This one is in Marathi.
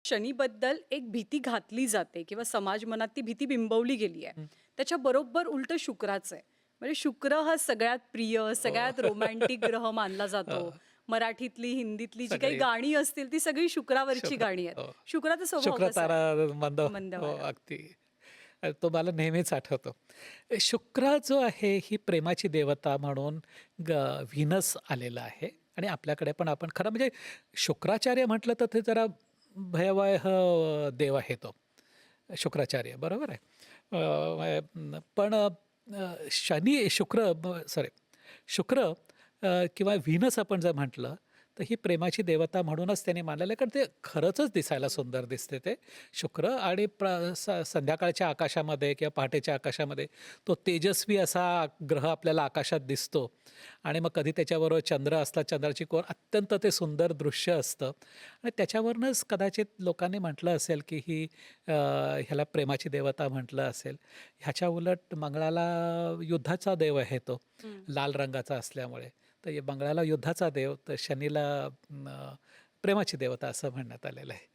शनीबद्दल एक भीती घातली जाते किंवा समाज मनात ती भीती बिंबवली गेली आहे. हं. त्याच्या बरोबर उलटं शुक्राचं आहे. म्हणजे शुक्र हा सगळ्यात प्रिय, सगळ्यात रोमॅन्टिक ग्रह मानला जातो. हो, मराठीतली, हिंदीतली जी काही सगळे गाणी असतील ती सगळी शुक्रावरची शुक्र गाणी आहेत. हो. शुक्राचा स्वभाव शुक्र कसा आहे? तारा मंद हो, मंदवारा. अगदी. तो मला नेहमीच आठवतो. शुक्र जो आहे ही प्रेमाची देवता म्हणून ग व्हीनस आलेला आहे आणि आपल्याकडे पण आपण खरं म्हणजे शुक्राचार्य म्हटलं तर ते जरा भयावह देव आहे तो. शुक्राचार्य बरोबर आहे. पण शनी शुक्र सॉरी शुक्र किंवा व्हीनस आपण जर म्हटलं तर ही प्रेमाची देवता म्हणूनच त्याने मानलेलं आहे कारण ते खरंचच दिसायला सुंदर दिसते ते शुक्र आणि संध्याकाळच्या आकाशामध्ये किंवा पहाटेच्या आकाशामध्ये तो तेजस्वी असा ग्रह आपल्याला आकाशात दिसतो आणि मग कधी त्याच्याबरोबर चंद्र असला चंद्राची कोर अत्यंत ते सुंदर दृश्य असतं आणि त्याच्यावरूनच कदाचित लोकांनी म्हटलं असेल की ही ह्याला प्रेमाची देवता म्हटलं असेल. ह्याच्या उलट मंगळाला युद्धाचा देव आहे तो हं. लाल रंगाचा असल्यामुळे. तर मंगळाला युद्धाचा देव तर शनीला प्रेमाची देवता असं म्हणण्यात आलेलं आहे.